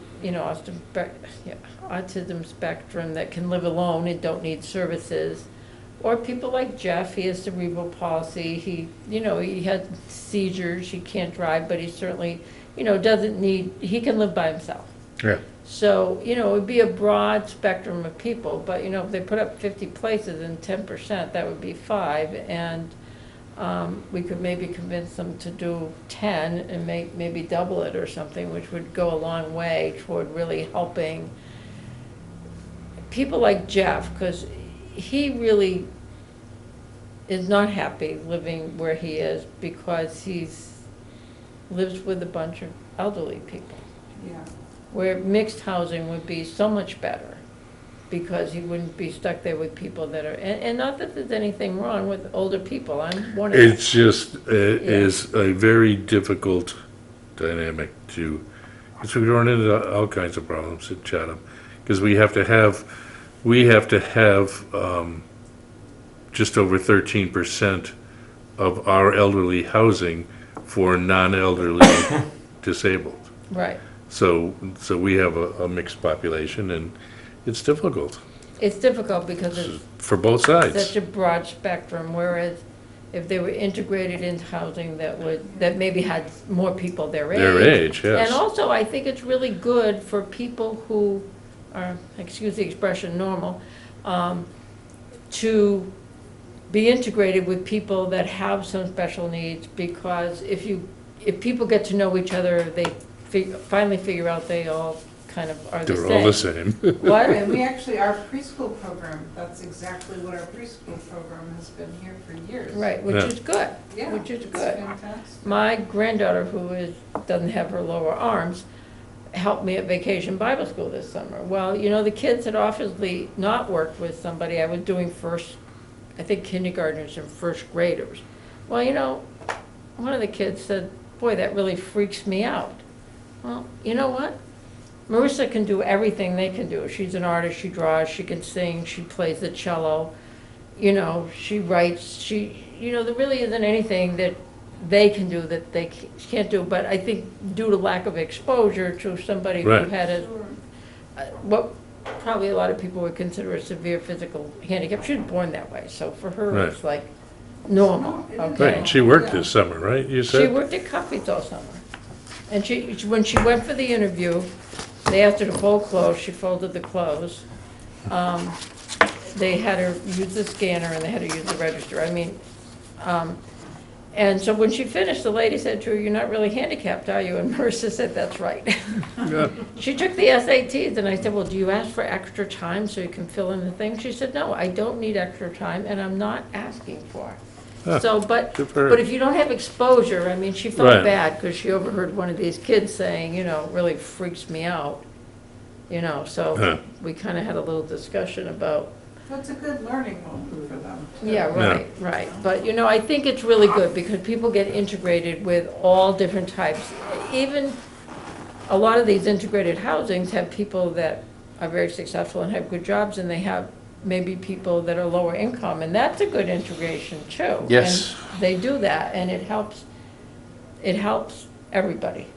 spectrum that can live alone and don't need services. Or people like Jeff, he has cerebral palsy, he had seizures, he can't drive, but he certainly, doesn't need, he can live by himself. Yeah. So, it would be a broad spectrum of people, but, if they put up 50 places and 10%, that would be 5, and we could maybe convince them to do 10 and maybe double it or something, which would go a long way toward really helping people like Jeff, because he really is not happy living where he is because lives with a bunch of elderly people. Yeah. Where mixed housing would be so much better, because he wouldn't be stuck there with people that are, and not that there's anything wrong with older people, I'm one of them. It's just, it is a very difficult dynamic because we run into all kinds of problems at Chatham, because we have to have just over 13% of our elderly housing for non-elderly disabled. Right. So we have a mixed population, and it's difficult It's difficult because it's for both sides. such a broad spectrum, whereas if they were integrated into housing that maybe had more people their age. Their age, yes. And also, I think it's really good for people who are, excuse the expression, normal, to be integrated with people that have some special needs, because if people get to know each other, they finally figure out they all kind of are the same. They're all the same. What? And we actually, our preschool program, that's exactly what our preschool program has been here for years. Right, which Yeah. is good, Yeah, which is it's good. fantastic. My granddaughter, who doesn't have her lower arms, helped me at Vacation Bible School this summer. Well, the kids had obviously not worked with somebody. I was doing I think kindergartners and first graders. Well, one of the kids said, boy, that really freaks me out. Well, you know what? Marissa can do everything they can do. She's an artist, she draws, she can sing, she plays the cello, she writes, there really isn't anything that they can do that they can't do. But I think due to lack of exposure to somebody who Right. had what probably a lot of people would consider a severe physical handicap, she was born that way. So for her, Right. it's like normal, It is. okay? Right, she worked this summer, right, you She said? worked at Coffee's all summer. And when she went for the interview, they asked her to fold clothes, she folded the clothes. They had her use the scanner and they had her use the register, and so when she finished, the lady said to her, "You're not really handicapped, are you?" And Marissa said, "That's right." Yeah. She took the SATs, and I said, "Well, do you ask for extra time so you can fill in the thing?" She said, "No, I don't need extra time, and I'm not asking for it." Huh, So, but good for her. if you don't have exposure, she felt Right. bad because she overheard one of these kids saying, it really freaks me out. Huh. So we kind of had a little discussion about, So it's a good learning moment for them. too. yeah, right. But, I think it's really good because people get integrated with all different types. Even a lot of these integrated housings have people that are very successful and have good jobs, and they have maybe people that are lower income, and that's a good integration too. Yes. And they do that, and it helps everybody.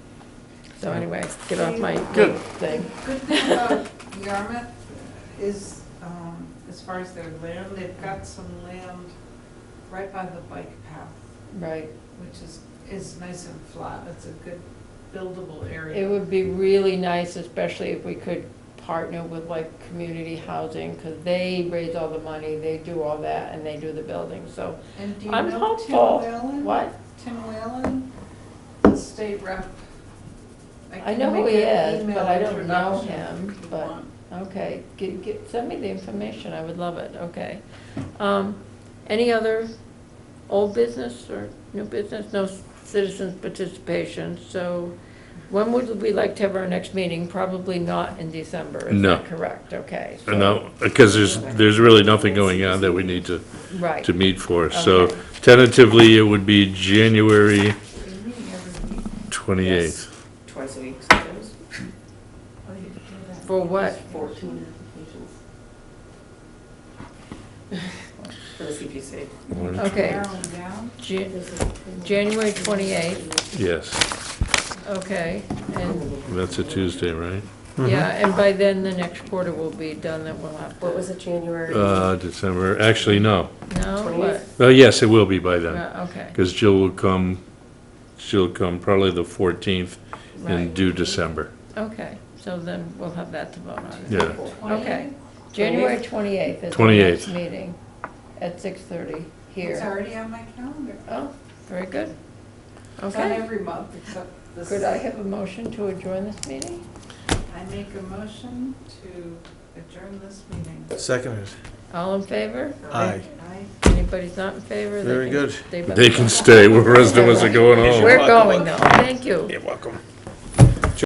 So anyway, get off my Good. thing. Good thing about Yarmouth is, as far as their land, they've got some land right by the bike path, Right. which is nice and flat. It's a good buildable It area. would be really nice, especially if we could partner with community housing, because they raise all the money, they do all that, and they do the building, so And do you I'm know hopeful. Tim Whalen? What? Tim Whalen, the state rep. I can know who make he an is, email but I don't know introduction him, if you but, want. okay, send me the information, I would love it, okay. Any other old business or new business? No citizens participation, so when would we like to have our next meeting? Probably not in December, is No. that correct? Okay. so- No, because there's really nothing going on that we need to Right, meet for. So Okay. tentatively, it would be January They meet every week. 28th. Twice a week sometimes. Oh, you could do that. for what? 14 applications. for the CPC. Okay, Narrowing down. January 28th, Yes, okay, and, that's a Tuesday, right? yeah, and by then the next quarter will be done, then we'll have to. What was it, January? December, actually, no. No, 28th? what? Well, yes, it will be by then, Okay, because she'll come probably the 14th and right, do December. okay, so then we'll have that to vote on. Yeah, Okay, January 28th is the 28th. next meeting at 6:30 It's here. already on my calendar. Oh, very good. It's on Okay, every month except this. could I have a motion to adjourn this meeting? I make a motion to adjourn this meeting. Seconded. All in favor? Aye. Aye. Anybody's not in favor? Very good. Stay by they the- can stay, where the rest of us are going home. We're going though, thank you. You're welcome.